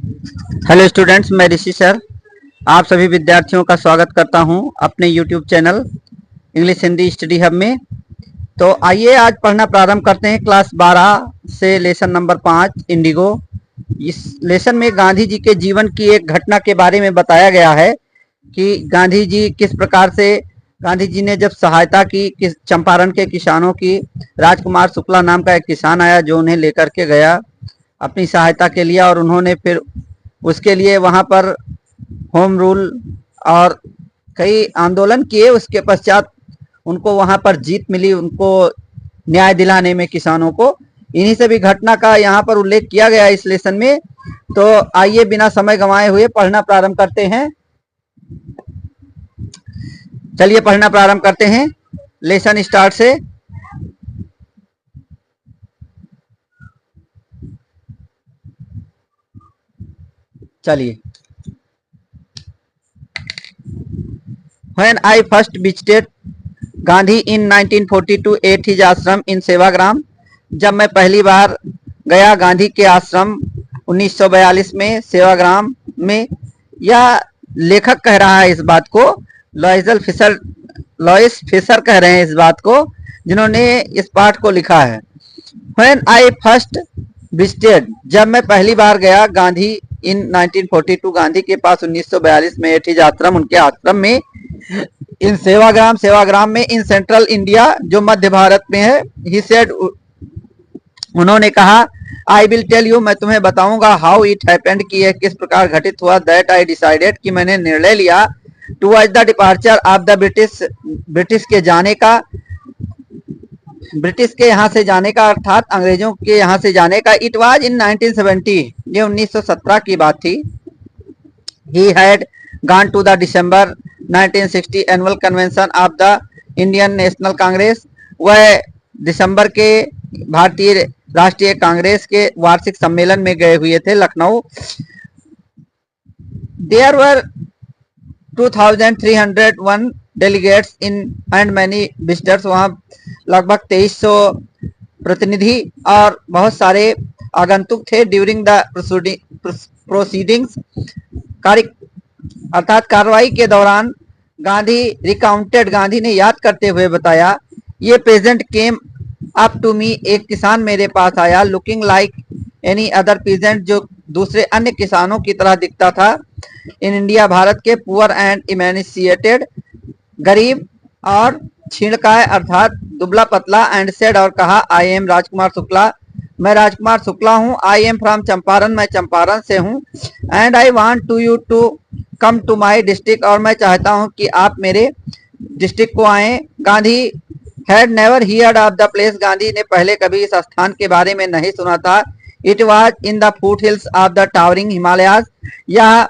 Hello students, मैं ऋषि sir आप सभी विद्यार्थियों का स्वागत करता हूं अपने YouTube channel English Hindi study hub में। तो आइए आज पढ़ना प्रारंभ करते हैं क्लास 12 से लेसन नंबर 5 इंडिगो। इस लेसन में गांधी जी के जीवन की एक घटना के बारे में बताया गया है कि गांधी जी किस प्रकार से गांधी जी ने जब सहायता की किस चंपारण के किसानों की। राजकुमार शुक्ला नाम का एक किसान आया जो उन्हें लेकर के गया अपनी सहायता के लिए, और उन्होंने फिर उसके लिए वहां पर होम रूल और कई आंदोलन किए। उसके पश्चात उनको वहां पर जीत मिली, उनको न्याय दिलाने में किसानों को। इन्हीं सभी घटना का यहाँ पर उल्लेख किया गया इस लेसन में। तो आइए बिना समय गंवाए हुए पढ़ना प्रारंभ करते हैं। चलिए पढ़ना प्रारंभ करते हैं लेसन स्टार्ट से। चलिए। When I first visited Gandhi in 1942 at his आश्रम इन सेवाग्राम। जब मैं पहली बार गया गांधी के आश्रम 1942 में सेवाग्राम में। यह लेखक कह रहा है इस बात को, लॉइस फिशर कह रहे हैं इस बात को, जिन्होंने इस पाठ को लिखा है। When I first visited, जब मैं पहली बार गया गांधी इन 1942 गांधी के पास 1942 में एट हिज आश्रम उनके आश्रम में। इन सेवाग्राम में इन सेंट्रल इंडिया जो मध्य भारत में है। ही सेड, उन्होंने कहा, आई विल टेल यू, मैं तुम्हें बताऊंगा, हाउ इट हैपेंड, कि यह किस प्रकार घटित हुआ। दैट आई डिसाइडेड, कि मैंने निर्णय लिया, towards the departure of the British के जाने का, ब्रिटिश के यहाँ से जाने का अर्थात अंग्रेजों के यहाँ से जाने का। इट वाज इन 1970, ये 1917 की बात थी। He had gone to the December 1960 annual convention of the Indian National Congress. वह दिसंबर के भारतीय राष्ट्रीय कांग्रेस के वार्षिक सम्मेलन में गए हुए थे Lucknow. There were 2301 delegates in and many visitors, वहां लगभग 2300 प्रतिनिधि और बहुत सारे आगंतुक थे। ड्यूरिंग द प्रोसीडिंग्स, अर्थात कार्रवाई के दौरान गांधी रिकाउंटेड, गांधी ने याद करते हुए बताया, ये peasant came up to me, एक किसान मेरे पास आया, looking like any other peasant, जो दूसरे अन्य किसानों की तरह दिखता था। इन इंडिया, भारत के, पुअर एंड इमेनिशिएटेड, गरीब और छीणकाय अर्थात दुबला पतला, एंड सेड, और कहा, आई एम राजकुमार शुक्ला, मैं राजकुमार शुक्ला हूँ। आई एम फ्रॉम चंपारण, मैं चंपारण से हूँ। And I want to you to come to my district, और मैं चाहता हूँ कि आप मेरे डिस्ट्रिक्ट को आए। Gandhi had never heard of the place, Gandhi ने पहले कभी इस स्थान के बारे में नहीं सुना था। It was in the foot hills of the towering Himalayas, यह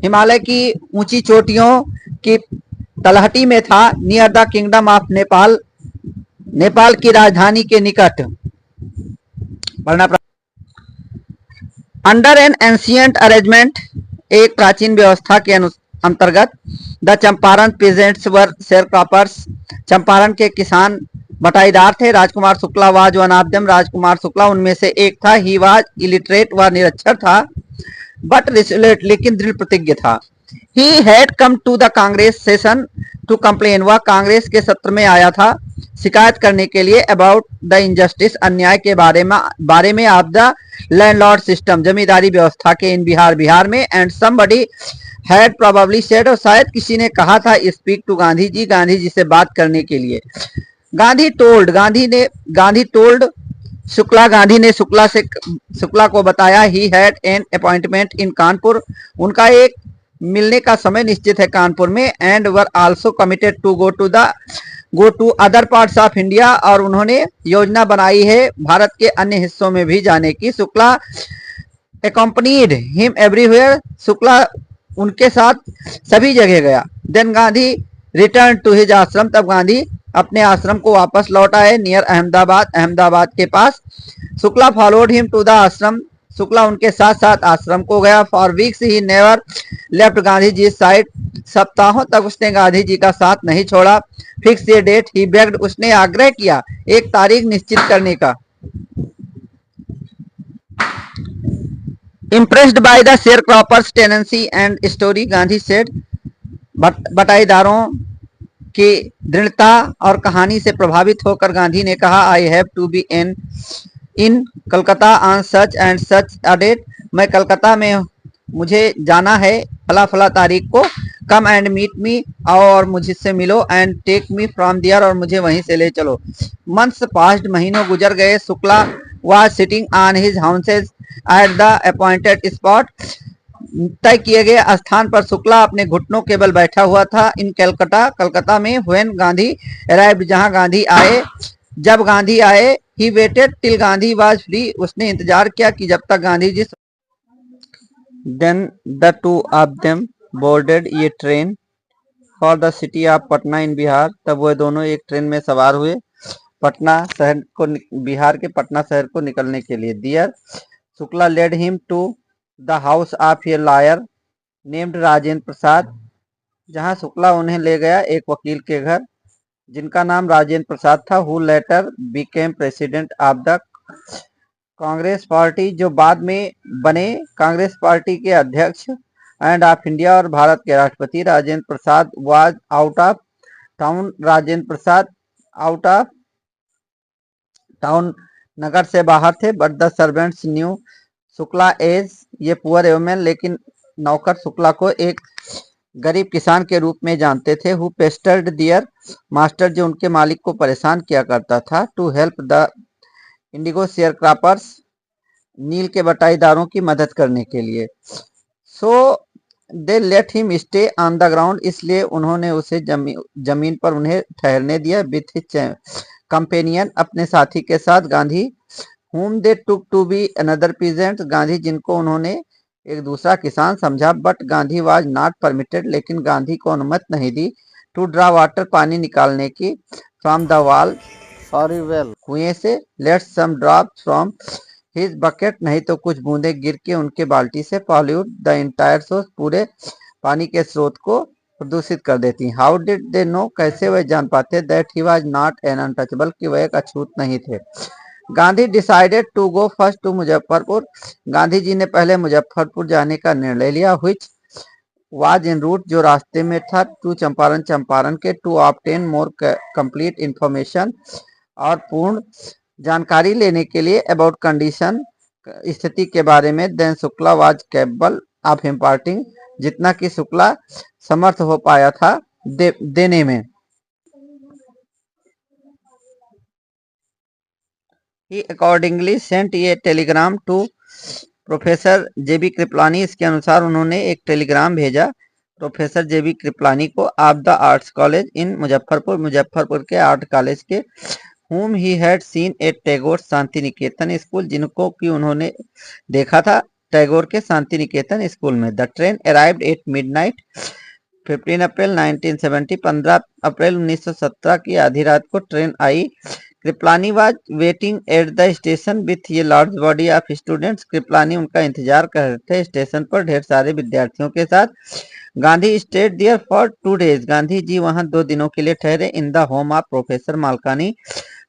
हिमालय की ऊंची चोटियों की तलहटी में था। Near the kingdom of Nepal, Nepal की राजधानी के निकट। अंडर एन एंशियंट अरेंजमेंट, एक प्राचीन व्यवस्था के अंतर्गत, the Champaran peasants were sharecroppers, Champaran के किसान बटाईदार थे। Rajkumar Shukla was one of them, Rajkumar Shukla उनमें से एक था। ही वाज इलिटरेट, वह निरक्षर था, बट रिसोल्यूट, लेकिन दृढ़ प्रतिज्ञ था। He had come to the Congress session to complain, वह कांग्रेस के सत्र में आया था शिकायत करने के लिए। अबाउट द इनजस्टिस, अन्याय के बारे में ऑफ द लैंडलॉर्ड सिस्टम, जमींदारी व्यवस्था के इन बिहार में। And somebody had probably said, और शायद किसी ने कहा था, स्पीक टू गांधी जी, गांधी जी से बात करने के लिए। गांधी टोल्ड शुक्ला, गांधी ने शुक्ला को बताया, he had an appointment in Kanpur, उनका एक मिलने का समय निश्चित है कानपुर में। And were also committed to go to other parts of India, और उन्होंने योजना बनाई है भारत के अन्य हिस्सों में भी जाने की। Shukla accompanied him everywhere, Shukla उनके साथ सभी जगह गया। Then Gandhi return to his ashram, तब गांधी अपने आश्रम को वापस लौट आए। नियर अहमदाबाद, अहमदाबाद के पास। Shukla followed him to the ashram, Shukla उनके साथ साथ आश्रम को गया। For weeks he never left Gandhi ji side, सप्ताहों तक उसने गांधी जी का साथ नहीं छोड़ा। फिक्स ये डेट, ही बेग्ड, उसने आग्रह किया एक तारीख निश्चित करने का। Impressed by the sharecroppers' tenacity and story, Gandhi said, बटाईदारों की दृढ़ता और कहानी से प्रभावित होकर गांधी ने कहा, I have to be in Calcutta on such and such a date. मैं कलकत्ता में, मुझे जाना है फला फला तारीख को। कम एंड मीट मी, और मुझसे मिलो। And take me from there, और मुझे वहीं से ले चलो। मंथ्स पास्ड, महीनों गुजर गए। Shukla was sitting on his houses at the appointed spot. तय किए गए स्थान पर शुक्ला अपने घुटनों के बल बैठा हुआ था। इन कलकत्ता, कलकत्ता में। व्हेन गांधी अराइव्ड, जहां गांधी आए, जब गांधी आए। He waited till Gandhi was free, उसने इंतजार किया कि जब तक Gandhi ji. Then the two of them boarded a train for the city of Patna in Bihar. तब वह दोनों एक ट्रेन में सवार हुए पटना शहर को, बिहार के पटना शहर को निकलने के लिए। There Shukla led him to the house of a lawyer named Rajendra Prasad, जहां शुक्ला उन्हें ले गया एक वकील के घर जिनका नाम राजेंद्र प्रसाद था। Who letter became president of the Congress party, जो बाद में बने कांग्रेस पार्टी के अध्यक्ष। एंड ऑफ इंडिया, और भारत के राष्ट्रपति। Rajendra Prasad was out of town, Rajendra Prasad out of town, नगर से बाहर थे। But the servants knew Shukla as a poor women, लेकिन नौकर शुक्ला को एक गरीब किसान के रूप में जानते थे। हु पेस्टर्ड दियर मास्टर, जो उनके मालिक को परेशान किया करता था। To help the indigo sharecroppers, नील के बटाईदारों की मदद करने के लिए। So they let him stay on the ground, इसलिए उन्होंने उसे जमीन पर उन्हें ठहरने दिया। विथ हिज कंपेनियन, अपने साथी के साथ। Gandhi whom they took to be another peasant, Gandhi जिनको उन्होंने एक दूसरा किसान समझा। But Gandhi was not permitted, लेकिन गांधी को अनुमति नहीं दी। टू ड्रा वाटर, पानी निकालने की। From the wall, sorry well, कुएं से। Let some drop from his bucket, नहीं तो कुछ बूंदे गिर के उनके बाल्टी से। पॉल्यूट द इंटायर सोर्स, पूरे पानी के स्रोत को प्रदूषित कर देती। हाउ डिड दे नो, कैसे वह जान पाते। That he was not an untouchable, कि वह एक अछूत नहीं थे। Gandhi decided to go first to Muzaffarpur, Gandhi ji ने पहले मुजफ्फरपुर जाने का निर्णय लिया। व्हिच वाज इन रूट, जो रास्ते में था। टू चंपारण, चंपारण के। To obtain more complete information, और पूर्ण जानकारी लेने के लिए। अबाउट कंडीशन, स्थिति के बारे में। Then Shukla was capable of imparting, जितना कि शुक्ला समर्थ हो पाया था देने में। He accordingly sent a telegram to professor J B Kripalani, इसके अनुसार उन्होंने एक टेलीग्राम भेजा प्रोफेसर जेबी कृपलानी को। Of the arts college in Muzaffarpur, Muzaffarpur के आर्ट कॉलेज के। whom he had seen at Tagore Shantiniketan school, जिनको कि उन्होंने देखा था टैगोर के शांति निकेतन स्कूल में। The train arrived at midnight 15 April 1970, 15 अप्रैल 1917 की आधी रात को ट्रेन आई। Kripalani was waiting at the station with a large body of students, Kripalani उनका इंतजार कर रहे थे स्टेशन पर ढेर सारे विद्यार्थियों के साथ। Gandhi stayed there for 2 days, Gandhi ji वहां 2 दिनों के लिए ठहरे। In the home of professor Malkani,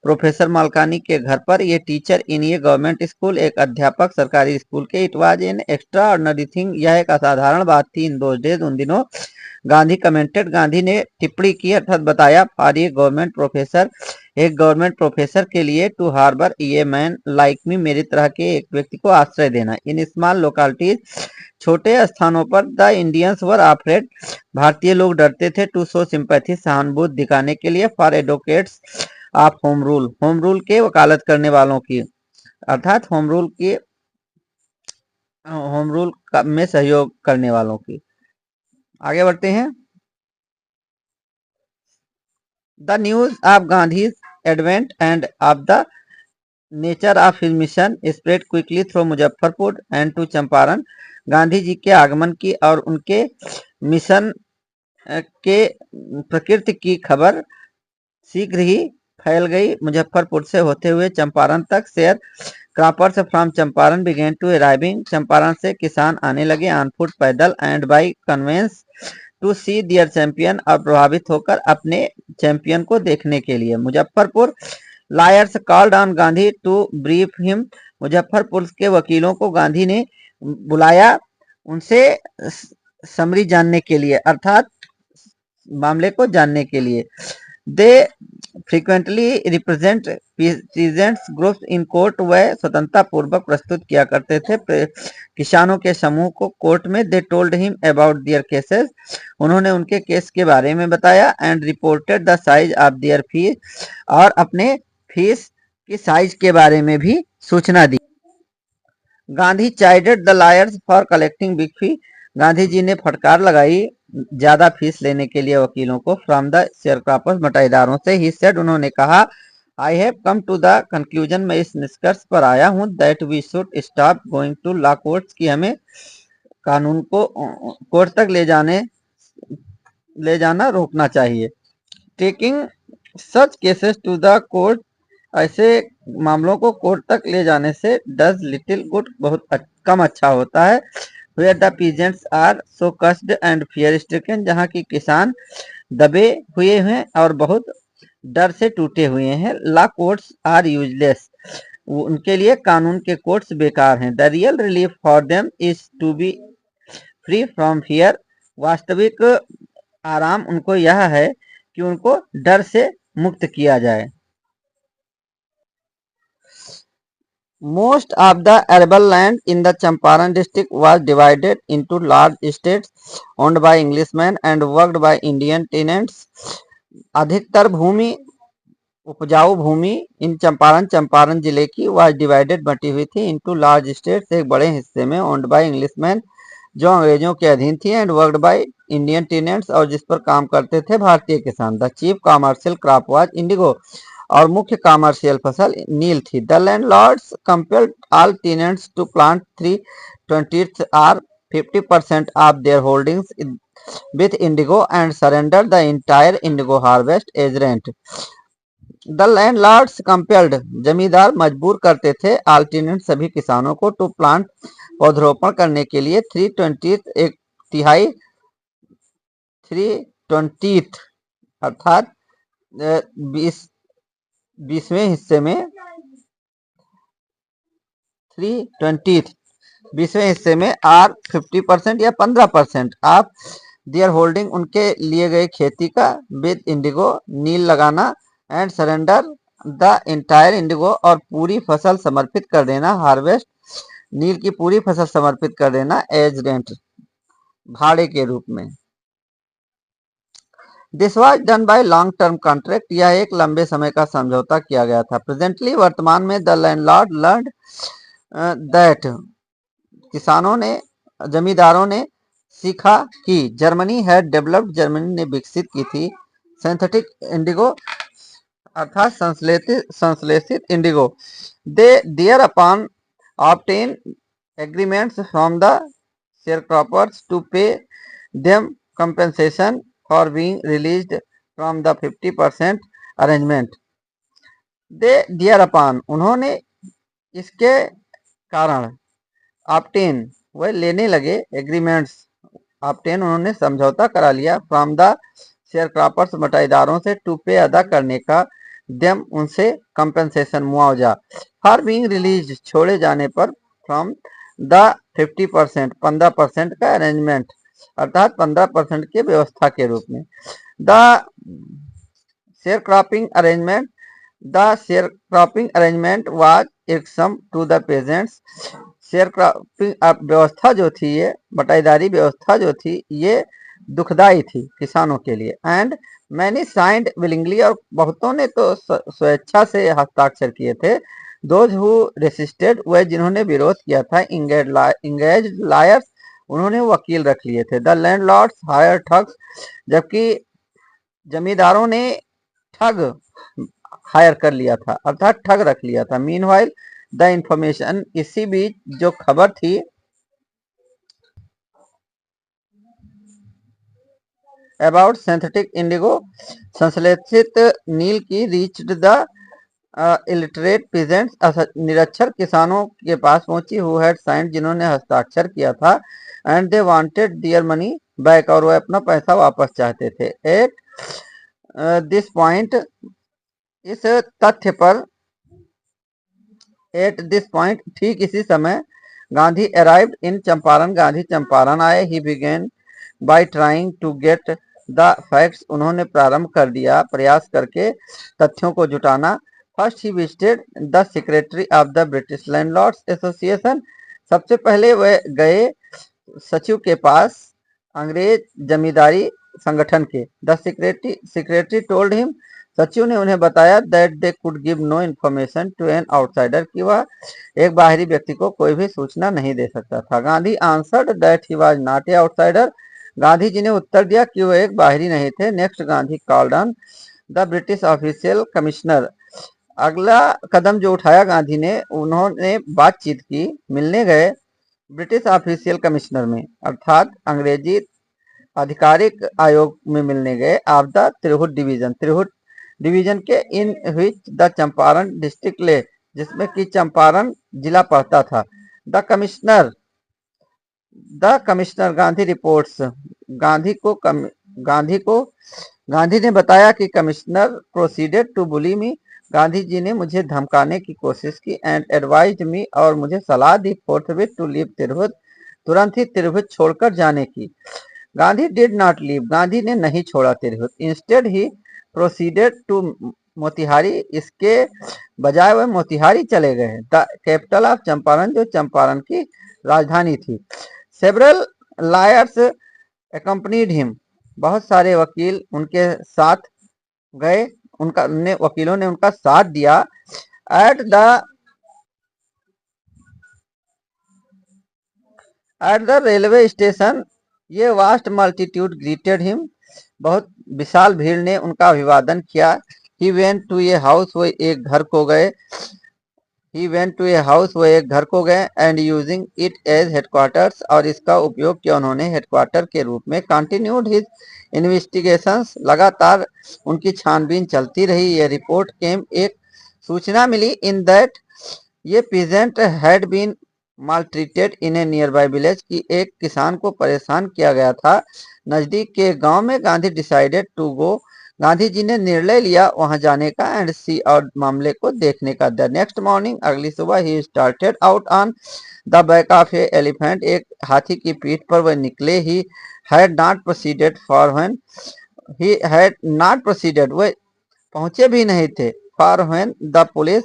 professor Malkani के घर पर। ये टीचर इन ये गवर्नमेंट स्कूल, एक अध्यापक सरकारी स्कूल के। It was an extra ordinary thing, यह एक असाधारण बात थी। इन दो डेज, उन दिनों। गांधी कमेंटेड, गांधी ने टिप्पणी की अर्थात बताया। फॉर ये गवर्नमेंट प्रोफेसर, एक गवर्नमेंट प्रोफेसर के लिए। टू हार्बर ये मैन लाइक मी, मेरी तरह के एक व्यक्ति को आश्रय देना। इन स्मॉल लोकेलिटीज, छोटे स्थानों पर। द इंडियंस वर अफ्रेड, भारतीय लोग डरते थे। टू शो सिंपैथी, सहानुभूति दिखाने के लिए। For advocates of home rule, home rule के वकालत करने वालों की, अर्थात होम रूल के, होम रूल में सहयोग करने वालों की। आगे बढ़ते हैं। The news of Gandhi advent and of the nature of his mission spread quickly through Muzaffarpur and to Champaran, Gandhi ji के आगमन की और उनके मिशन के प्रकृति की खबर शीघ्र ही फैल गई। मुजफ्फरपुर से होते हुए चंपारण तक। Sharecroppers from Champaran began to arriving, Champaran से किसान आने लगे ऑन फुट, पैदल। And by conveyance to see their champion, और प्रभावित होकर अपने चैंपियन को देखने के लिए। Muzaffarpur lawyers called on Gandhi to brief him, Muzaffarpur के वकीलों को गांधी ने बुलाया उनसे समरी जानने के लिए, अर्थात मामले को जानने के लिए। They frequently represent peasants groups in court, वह स्वतंत्रता पूर्वक प्रस्तुत किया करते थे किसानों के समूह को कोर्ट में। They told him about their cases, उन्होंने उनके केस के बारे में बताया। And reported the size of their fees, और अपने फीस की साइज के बारे में भी सूचना दी। Gandhi chided the lawyers for collecting big fee, Gandhi ji ने फटकार लगाई ज्यादा फीस लेने के लिए वकीलों को। फ्रॉम द शेयरक्रॉपर्स, बटाईदारों से। ही सेड, उन्होंने कहा, I have come to the conclusion, मैं इस निष्कर्ष पर आया हूं, that we should stop going to law courts, कि हमें कानून को कोर्ट तक ले जाना रोकना चाहिए। Taking such cases to the court, ऐसे मामलों को कोर्ट तक ले जाने से डज लिटिल गुड, बहुत कम अच्छा होता है। Where the peasants are so crushed and fear stricken, जहाँ की किसान दबे हुए हैं और बहुत डर से टूटे हुए हैं। लॉ कोर्ट्स आर यूजलेस, उनके लिए कानून के कोर्ट्स बेकार हैं। The real relief for them is to be free from fear, वास्तविक आराम उनको यह है कि उनको डर से मुक्त किया जाए। Most of the arable land in the Champaran district was divided into large estates owned by Englishmen and worked by Indian tenants. अधिकतर भूमि, उपजाऊ भूमि इन चंपारण जिले की वाज डिवाइडेड, बटी हुई थी, इनटू लार्ज स्टेट्स, एक बड़े हिस्से में, ओन्ड बाय इंग्लिशमैन, जो अंग्रेजों के अधीन थी, and worked by Indian tenants, और जिस पर काम करते थे भारतीय किसान। The chief commercial crop was indigo, और मुख्य कॉमर्शियल फसल नील थी। The landlords compelled all tenants to plant 3/20 और 50% of their holdings with indigo and surrender the entire indigo harvest as rent. The landlords compelled, जमींदार मजबूर करते थे, ऑल्टरनेट सभी किसानों को, टू प्लांट पौधरोपण करने के लिए 3/20 एक तिहाई 3/20 अर्थात 20वें हिस्से में 3/20 20वें हिस्से में आर 50% या 15% आप देयर होल्डिंग, उनके लिए गए खेती का, विद इंडिगो नील लगाना, and surrender the entire Indigo, और पूरी फसल समर्पित कर देना, हार्वेस्ट नील की पूरी फसल समर्पित कर देना, एज रेंट भाड़े के रूप में। This was done by long term contract, यह एक लंबे समय का समझौता किया गया था। प्रेजेंटली, वर्तमान में, द लैंडलॉर्ड लर्नड दैट, किसानों ने, जमींदारों ने सीखा कि जर्मनी हैड डेवलप्ड, जर्मनी ने विकसित की थी, सिंथेटिक इंडिगो अर्थात संश्लेषित indigo. They thereupon obtain agreements from the sharecroppers to pay them compensation for being released from the 50% arrangement. They thereupon, उन्होंने इसके कारण, ऑब्टेन वह लेने लगे, एग्रीमेंट्स ऑब्टेन उन्होंने समझौता करा लिया, फ्रॉम द शेयरक्रॉपर्स बटाईदारों से, टू पे अदा करने का, देम उनसे, कंपेंसेशन मुआवजा, फॉर बीइंग रिलीज छोड़े जाने पर, फ्रॉम द 50% 15% का अरेंजमेंट अर्थात 15% की व्यवस्था के रूप में। The sharecropping arrangement, the sharecropping arrangement was irksome to the peasants, sharecropping व्यवस्था जो थी, ये बटाईदारी व्यवस्था जो थी, ये दुखदाई थी किसानों के लिए। एंड मैनी साइंड विलिंगली, और बहुतों ने तो स्वेच्छा से हस्ताक्षर किए थे। दोज हु रेसिस्टेड, वह जिन्होंने विरोध किया था, इंगेज लायर्स, उन्होंने वकील रख लिए थे। द लैंडलॉर्ड्स हायर ठग्स, जबकि जमींदारों ने ठग हायर कर लिया था अर्थात ठग रख लिया था। मीनवाइल द इंफॉर्मेशन, इसी बीच जो खबर थी अबाउट सिंथेटिक इंडिगो, संश्लेषित नील की, रीच्ड द इलिटरेट पीजेंट्स, निरक्षर किसानों के पास पहुंची, हु हैड साइंड, जिन्होंने हस्ताक्षर किया था, and they wanted their money back, और वह अपना पैसा वापस चाहते थे। एट दिस पॉइंट, इस तथ्य पर, एट दिस पॉइंट ठीक इसी समय, गांधी अराइव्ड इन चंपारण, गांधी चंपारण आए। He began by trying to get the facts, उन्होंने प्रारंभ कर दिया प्रयास करके तथ्यों को जुटाना। First he visited the secretary of the British landlords association, सबसे पहले वह गए सचिव के पास अंग्रेज जमींदारी संगठन के। द सेक्रेटरी टोल्ड हिम, सचिव ने उन्हें बताया that they could give no information to an outsider, कि वह एक बाहरी व्यक्ति को कोई भी सूचना नहीं दे सकता था। Gandhi answered that he was not an outsider, Gandhi ji ने उत्तर दिया कि वह एक बाहरी नहीं थे। Next Gandhi called on the British official commissioner, अगला कदम जो उठाया गांधी ने, उन्होंने बातचीत की, मिलने गए ब्रिटिश ऑफिशियल कमिश्नर में, अर्थात अंग्रेजी आधिकारिक आयोग में मिलने गए। ऑफ द तिरहुत डिवीजन के, इन विच द चंपारण डिस्ट्रिक्ट ले, जिसमें कि चंपारण जिला पड़ता था। The commissioner Gandhi reports, Gandhi ने बताया कि कमिश्नर प्रोसीडेड टू बुली मी, गांधी जी ने मुझे धमकाने की कोशिश की। एंड एडवाइज्ड मी, और मुझे सलाह दी फोर्थविथ टू लीव तिरहुत, तुरंत ही तिरहुत छोड़कर जाने की। Gandhi did not leave, Gandhi ने नहीं छोड़ा Tirhut. Instead he proceeded to Motihari, इसके बजाय वह मोतिहारी चले गए। द कैपिटल ऑफ चंपारण, जो चंपारण की राजधानी थी। सेवरल लायर्स accompanied him, बहुत सारे वकील उनके साथ गए, वकीलों ने उनका साथ दिया। At the railway station, a vast multitude greeted him, बहुत विशाल भीड़ ने उनका अभिवादन किया। He went to a house, वो एक घर को गए। वो एक घर को गए। And using it as headquarters, और इसका उपयोग किया उन्होंने हेडक्वार्टर के रूप में। कंटिन्यूड हिज इन्वेस्टिगेशंस, लगातार उनकी छानबीन चलती रही। ये रिपोर्ट केम, एक सूचना मिली। In that, a peasant had been maltreated in a nearby village, की एक किसान को परेशान किया गया था नजदीक के गांव में। Gandhi decided to go, Gandhi ji ने निर्णय लिया वहां जाने का। एंड सी, और मामले को देखने का। द नेक्स्ट मॉर्निंग, अगली सुबह, he started out on the back of A elephant, एक हाथी की पीठ पर वह निकले। ही हैड नॉट प्रोसीडेड वह पहुंचे भी नहीं थे। For when the police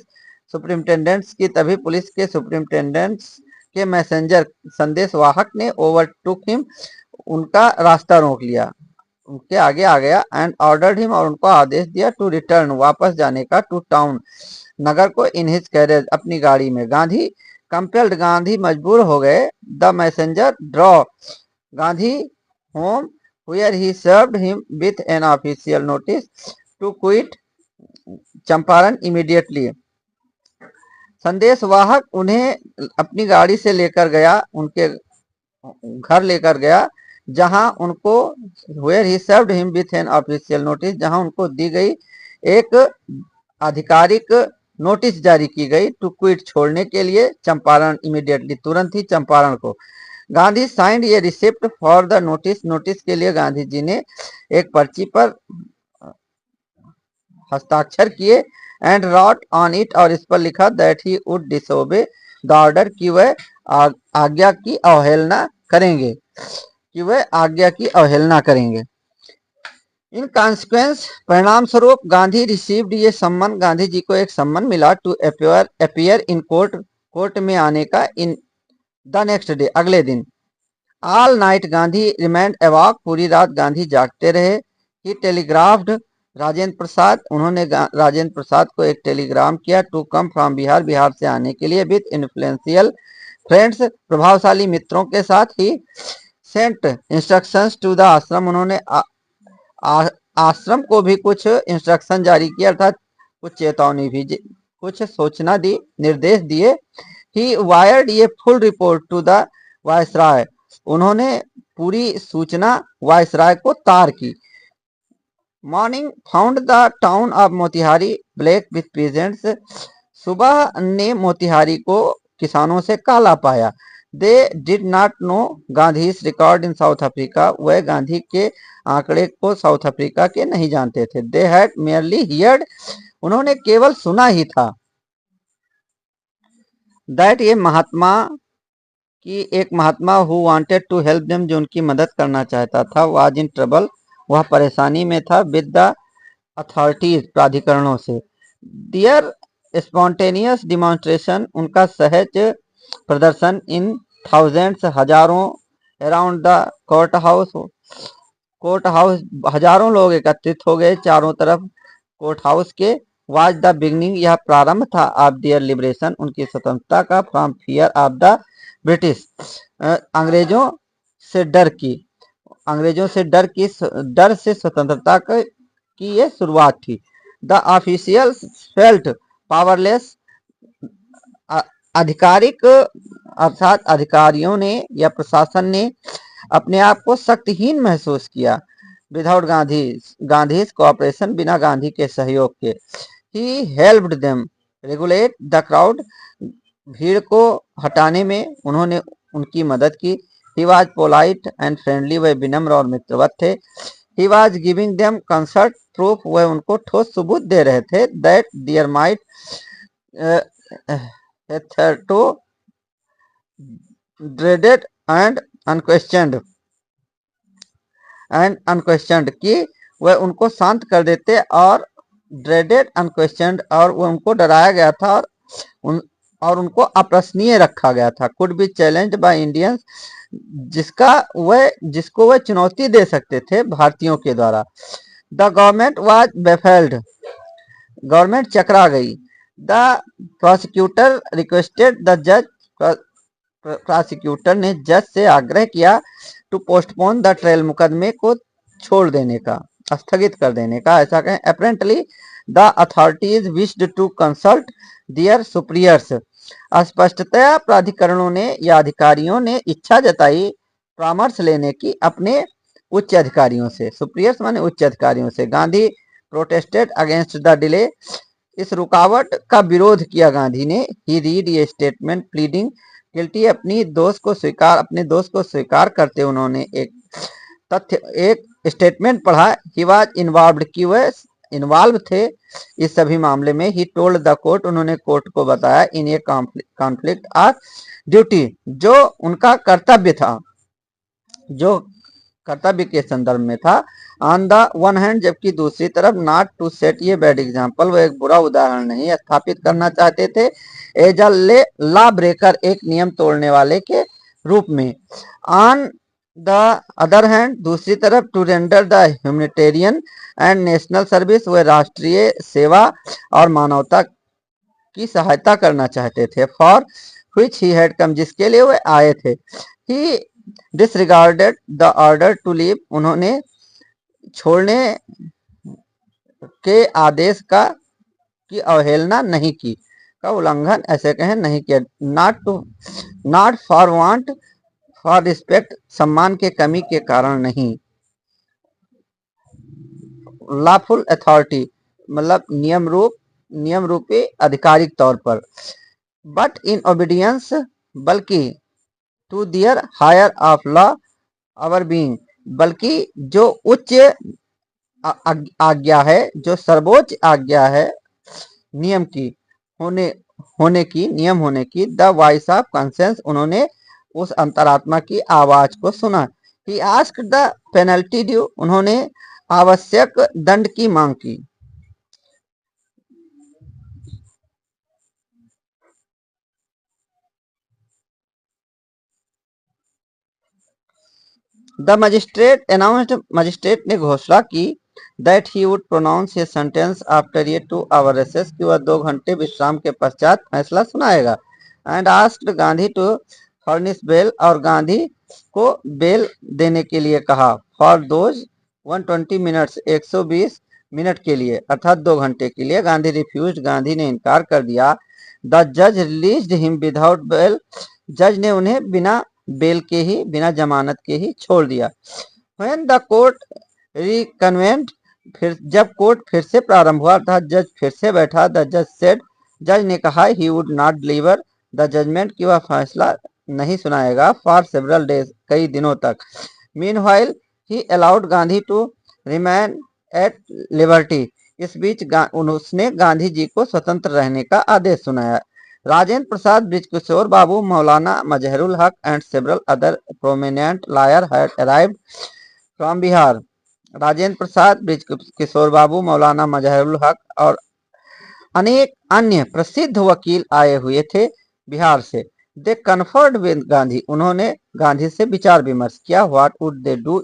superintendents की, तभी पुलिस के सुपरिटेंडेंट्स के मैसेंजर, संदेशवाहक ने ओवरटुक हिम, उनका रास्ता रोक लिया, उनके आगे आ गया। एंड ऑर्डर्ड हिम, और उनको आदेश दिया टू रिटर्न, वापस जाने का, टू टाउन, नगर को, इन हिज कैरेज, अपनी गाड़ी में। गांधी कंपेल्ड, गांधी मजबूर हो गए। The messenger drove, Gandhi home, where he served him with an official notice to quit Champaran immediately, संदेशवाहक उन्हें अपनी गाड़ी से लेकर गया, उनके घर लेकर गया, जहां उनको where he served him with an official notice, जहां उनको दी गई एक आधिकारिक नोटिस जारी की गई, टू क्विट, छोड़ने के लिए, चंपारण इमीडिएटली, तुरंत ही चंपारण को। गांधी साइंड ये receipt for the notice, notice के लिए गांधी जी ने एक पर्ची पर हस्ताक्षर किए। एंड रॉट ऑन इट, और इस पर लिखा that he would disobey the order, कि वह आज्ञा की अवहेलना करेंगे, इन कॉन्सिक्वेंस, परिणाम स्वरूप, गांधी रिसीव्ड, ये सम्मान, गांधी जी को एक सम्मान मिला। टू अपियर इन कोर्ट में आने का। इन द नेक्स्ट डे, अगले दिन। ऑल नाइट गांधी रिमेंड अवॉक, पूरी रात गांधी जागते रहे। ही टेलीग्राफ्ड राजेंद्र प्रसाद, उन्होंने राजेंद्र प्रसाद को एक टेलीग्राम किया। To come from Bihar, Bihar से आने के लिए। विथ इन्फ्लुएंशियल फ्रेंड्स, प्रभावशाली मित्रों के साथ। ही सेंट इंस्ट्रक्शंस टू द आश्रम, उन्होंने आश्रम को भी कुछ इंस्ट्रक्शन जारी किया, अर्थात कुछ चेतावनी भी, कुछ सूचना दी, निर्देश दिए। He wired a full report to the viceroy, उन्होंने पूरी सूचना वायसराय को तार की। Morning found the town of Motihari black with peasants, सुबह ने मोतिहारी को किसानों से काला पाया। They did not know Gandhi's record in South Africa, वह गांधी के आंकड़े को साउथ अफ्रीका के नहीं जानते थे। दे हैड मेयरली हियर्ड, उन्होंने केवल सुना ही था। दैट ये महात्मा कि एक Mahatma who wanted to help them, जो उनकी मदद करना चाहता था, वाज इन ट्रबल, वह परेशानी में था, विद द अथॉरिटीज, प्राधिकरणों से। दियर स्पॉन्टेनियस डिमॉन्स्ट्रेशन, उनका सहज प्रदर्शन, इन थाउजेंड्स, हजारों, अराउंड द कोर्ट हाउस हजारों लोग एकत्रित हो गए चारों तरफ कोर्ट हाउस के। वाज द बिगनिंग, यह प्रारंभ था, ऑफ दियर लिबरेशन, उनकी स्वतंत्रता का, from fear of the British, अंग्रेजों से डर की, डर से स्वतंत्रता की ये शुरुआत थी। द ऑफिशियल्स फेल्ट पावरलेस, आधिकारिक अर्थात अधिकारियों ने या प्रशासन ने अपने आप को शक्तिहीन महसूस किया। विदाउट गांधी कोऑपरेशन, बिना गांधी के सहयोग के। He helped them regulate the crowd, भीड़ को हटाने में उन्होंने उनकी मदद की। He was polite and friendly, वह विनम्र और मित्रवत थे। He was giving them concrete proof, वह उनको ठोस सबूत दे रहे थे, that their might hitherto dreaded and unquestioned कि वह उनको शांत कर देते, और dreaded unquestioned, और वह उनको डराया गया था और उनको अप्रश्नीय रखा गया था। could be challenged by Indians, जिसको वह चुनौती दे सकते थे भारतीयों के द्वारा। द गवर्नमेंट वाज बेफेल्ड, गवर्नमेंट चकरा गई। द प्रोसिक्यूटर रिक्वेस्टेड द जज, प्रोसिक्यूटर ने जज से आग्रह किया, टू पोस्टपोन द ट्रायल, मुकदमे को छोड़ देने का, स्थगित कर देने का, ऐसा कहें। Apparently the authorities wished to consult their superiors, स्पष्टतया प्राधिकरणों ने या अधिकारियों ने इच्छा जताई परामर्श लेने की अपने उच्च अधिकारियों से। सुपीरियर्स माने उच्च अधिकारियों से। Gandhi protested against the delay, इस रुकावट का विरोध किया गांधी ने। ही रीड ये स्टेटमेंट प्लीडिंग गिल्टी, अपने दोष को स्वीकार करते उन्होंने एक स्टेटमेंट पढ़ा। ही वाज इन्वॉल्व्ड, कि वह इन्वॉल्व थे इस सभी मामले में। ही टोल्ड द कोर्ट, उन्होंने कोर्ट को बताया, इन ए कॉन्फ्लिक्ट ऑफ ड्यूटी, जो उनका कर्तव्य था, जो कर्तव्य के संदर्भ में था। ऑन द वन हैंड, जबकि दूसरी तरफ, नॉट टू सेट ये बैड एग्जाम्पल, वो एक बुरा उदाहरण नहीं स्थापित करना चाहते थे। एज अ लॉ ब्रेकर, एक नियम तोड़ने वाले के रूप में। ऑन द अदर हैंड, दूसरी तरफ, to render the humanitarian and national service, वह राष्ट्रीय सेवा और मानवता की सहायता करना चाहते थे। For which he had come, जिसके लिए वह आए थे। he disregarded the order to leave, उन्होंने छोड़ने के आदेश की अवहेलना नहीं की, का उल्लंघन ऐसे कहें नहीं किया। Not for want for respect, सम्मान के कमी के कारण नहीं। लॉफुल अथॉरिटी, मतलब नियम रूपी आधिकारिक तौर पर। बट इन ओबीडियंस, बल्कि to their higher of law our being, बल्कि जो उच्च आज्ञा है, जो सर्वोच्च आज्ञा है नियम की होने की। द वॉइस ऑफ कॉन्शियंस, उन्होंने उस अंतरात्मा की आवाज को सुना। He asked the penalty due, उन्होंने आवश्यक दंड की मांग की। द मजिस्ट्रेट अनाउंस्ड, मजिस्ट्रेट ने घोषणा की, that he would pronounce his sentence after ये 2 आवर रेसेस, कि वह 2 घंटे विश्राम के पश्चात फैसला सुनाएगा। And asked Gandhi to furnish bail, और गांधी को बेल देने के लिए कहा। फॉर दोज 120 मिनट्स, 120 मिनट के लिए, अर्थात 2 घंटे के लिए। गांधी रिफ्यूज, गांधी ने इनकार कर दिया। द जज रिलीज्ड हिम विदाउट बेल, जज ने उन्हें बिना बेल के ही, बिना जमानत के ही छोड़ दिया। When the court reconvened, फिर जब कोर्ट फिर से प्रारंभ हुआ, अर्थात जज फिर से बैठा। द जज सेड, जज ने कहा, he would not deliver the judgment, कि वह फैसला नहीं सुनाएगा। फॉर सेवरल डेज, कई दिनों तक। Meanwhile he allowed Gandhi to remain at liberty, इस बीच उसने गांधी जी को स्वतंत्र रहने का आदेश सुनाया। Rajendra Prasad, Brijkishore Babu, Maulana Mazharul Haq and several other prominent lawyers had arrived from Bihar. Rajendra Prasad, Brijkishore बाबू, मौलाना मजहरुल हक और अनेक अन्य प्रसिद्ध वकील आए हुए थे बिहार से। दे कन्फर्ड विद गांधी, उन्होंने गांधी से विचार विमर्श किया। What would they do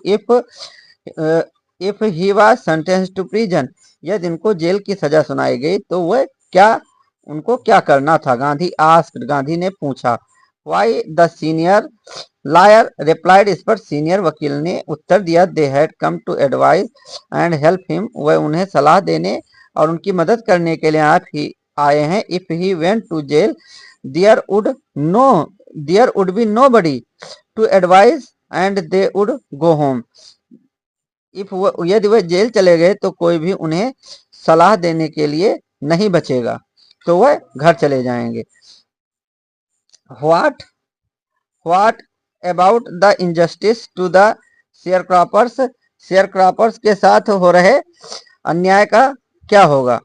if he was sentenced to prison, यदि इनको जेल की सजा सुनाई गई तो वह उनको क्या करना था। गांधी आस्क्ड, गांधी ने पूछा। Why the senior lawyer replied, इस पर सीनियर वकील ने उत्तर दिया। They had come to advise and help him, वह उन्हें सलाह देने और उनकी मदद करने के लिए आप ही आए हैं। If he went to jail there would be nobody to advise and they would go home, यदि वह जेल चले गए तो कोई भी उन्हें सलाह देने के लिए नहीं बचेगा, तो वह घर चले जाएंगे। What about the injustice to the sharecroppers, sharecroppers के साथ हो रहे अन्याय का क्या होगा।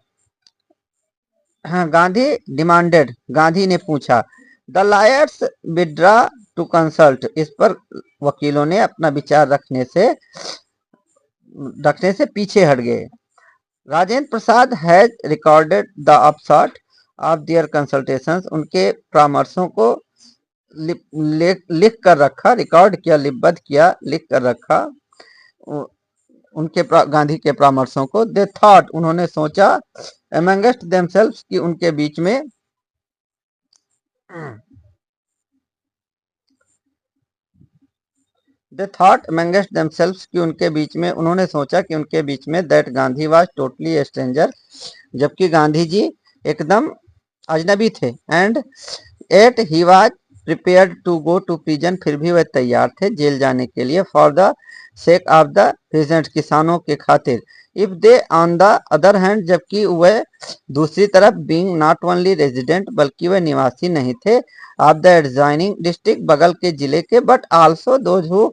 हाँ, गांधी डिमांडेड, गांधी ने पूछा। The lawyers withdrew to consult, इस पर वकीलों ने अपना विचार रखने से पीछे हट गए। Rajendra Prasad has recorded the upshot of their consultations, उनके परामर्शों को लिख कर रखा, रिकॉर्ड किया, लिपिबद्ध किया, लिख कर रखा उनके गांधी के परामर्शों को। दे थॉट, उन्होंने सोचा। अमंगस्ट देमसेल्व्स, कि उनके बीच में दे थॉट अमंगस्ट देमसेल्व्स, कि उनके बीच में, उन्होंने सोचा कि उनके बीच में that Gandhi was totally a stranger, जबकि गांधी जी एकदम अजनबी थे। And yet he was prepared to go to prison, फिर भी वह तैयार थे जेल जाने के लिए। For the sake of the peasants, किसानों के खातिर। If they on the other hand, जबकि वह दूसरी तरफ बीइंग नॉट ओनली रेजिडेंट, बल्कि वह निवासी नहीं थे ऑफ द एडजॉइनिंग डिस्ट्रिक्ट, बगल के जिले के, but also those who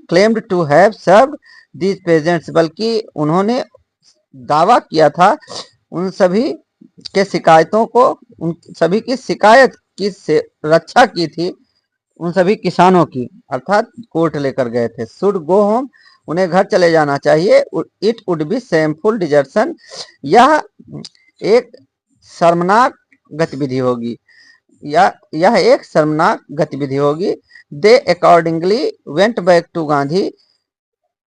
claimed to have served these peasants, बल्कि उन्होंने दावा किया था उन सभी के शिकायतों को, उन सभी की शिकायत की से रक्षा की थी उन सभी किसानों की, अर्थात कोर्ट लेकर गए थे। शुड गो होम, उन्हें घर चले जाना चाहिए। It would B shameful desertion, यह एक शर्मनाक गतिविधि होगी, यह एक शर्मनाक गतिविधि होगी। They accordingly went back to Gandhi,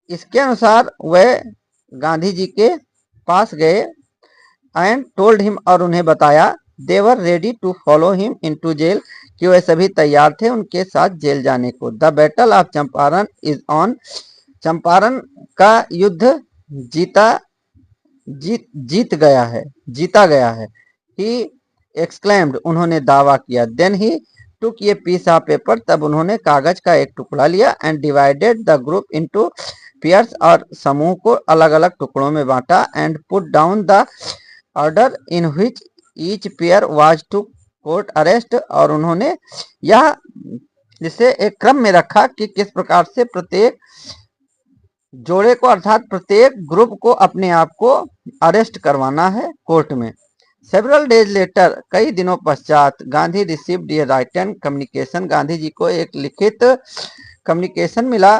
इसके अनुसार वह गांधी जी के पास गए। एंड टोल्ड हिम, और उन्हें बताया। They were ready to follow him into jail, कि वे सभी तैयार थे उनके साथ जेल जाने को। The battle of Champaran is on, Champaran का युद्ध जीता गया है। ही एक्सक्लेम्ड, उन्होंने दावा किया। Then he took a piece of paper, तब उन्होंने कागज का एक टुकड़ा लिया। And divided the group into pairs, और समूह को अलग अलग टुकड़ों में बांटा। And put down the order in which each pair was to court arrest, और उन्होंने यह इसे एक क्रम में रखा कि किस प्रकार से प्रत्येक जोड़े को, अर्थात प्रत्येक ग्रुप को अपने आप को अरेस्ट करवाना है कोर्ट में। सेवरल डेज लेटर, कई दिनों पश्चात, Gandhi received a written communication, Gandhi ji को एक लिखित कम्युनिकेशन मिला।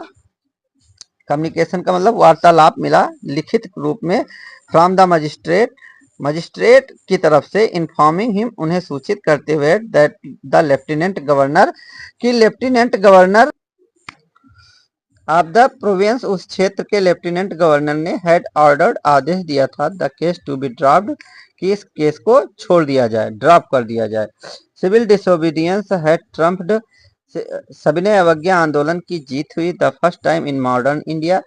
कम्युनिकेशन का मतलब वार्तालाप मिला लिखित रूप में। फ्रॉम द मजिस्ट्रेट की तरफ से। इन्फॉर्मिंग हिम, उन्हें सूचित करते हुए। दैट द लेफ्टिनेंट गवर्नर, कि lieutenant governor of the province, उस क्षेत्र के लेफ्टिनेंट गवर्नर ने हैड ऑर्डर्ड, आदेश दिया था। The case to be dropped, कि इस केस को छोड़ दिया जाए, ड्रॉप कर दिया जाए। सिविल डिसोबीडियंस हैड ट्रम्प्ड, सविनय अवज्ञा आंदोलन की जीत हुई। The first time in modern India,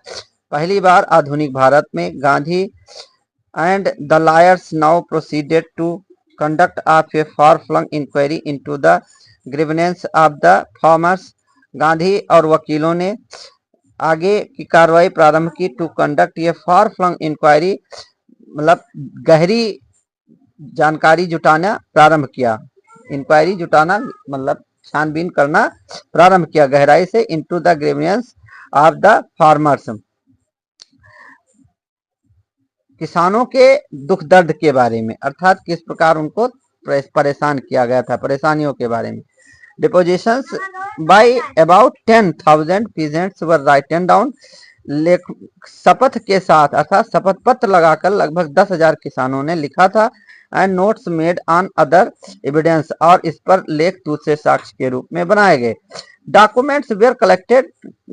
पहली बार आधुनिक भारत में। Gandhi and the lawyers now proceeded to conduct of a far flung inquiry into the grievance of the farmers, Gandhi और वकीलों ने आगे की कार्रवाई प्रारंभ की। टू कंडक्ट ये फार फ्लंग इंक्वायरी, मतलब गहरी जानकारी जुटाना प्रारंभ किया। इंक्वायरी जुटाना मतलब छानबीन करना प्रारंभ किया गहराई से। Into the grievance of the farmers, किसानों के दुख दर्द के बारे में, अर्थात किस प्रकार उनको परेशान किया गया था, परेशानियों के बारे में। Depositions by about 10,000 peasants were written down, शपथ के साथ अर्थात शपथ पत्र लगाकर लगभग 10,000 किसानों ने लिखा था। And notes made on other evidence, और इस पर लेख दूसरे साक्ष्य के रूप में बनाए गए। डॉक्यूमेंट्स वेयर कलेक्टेड,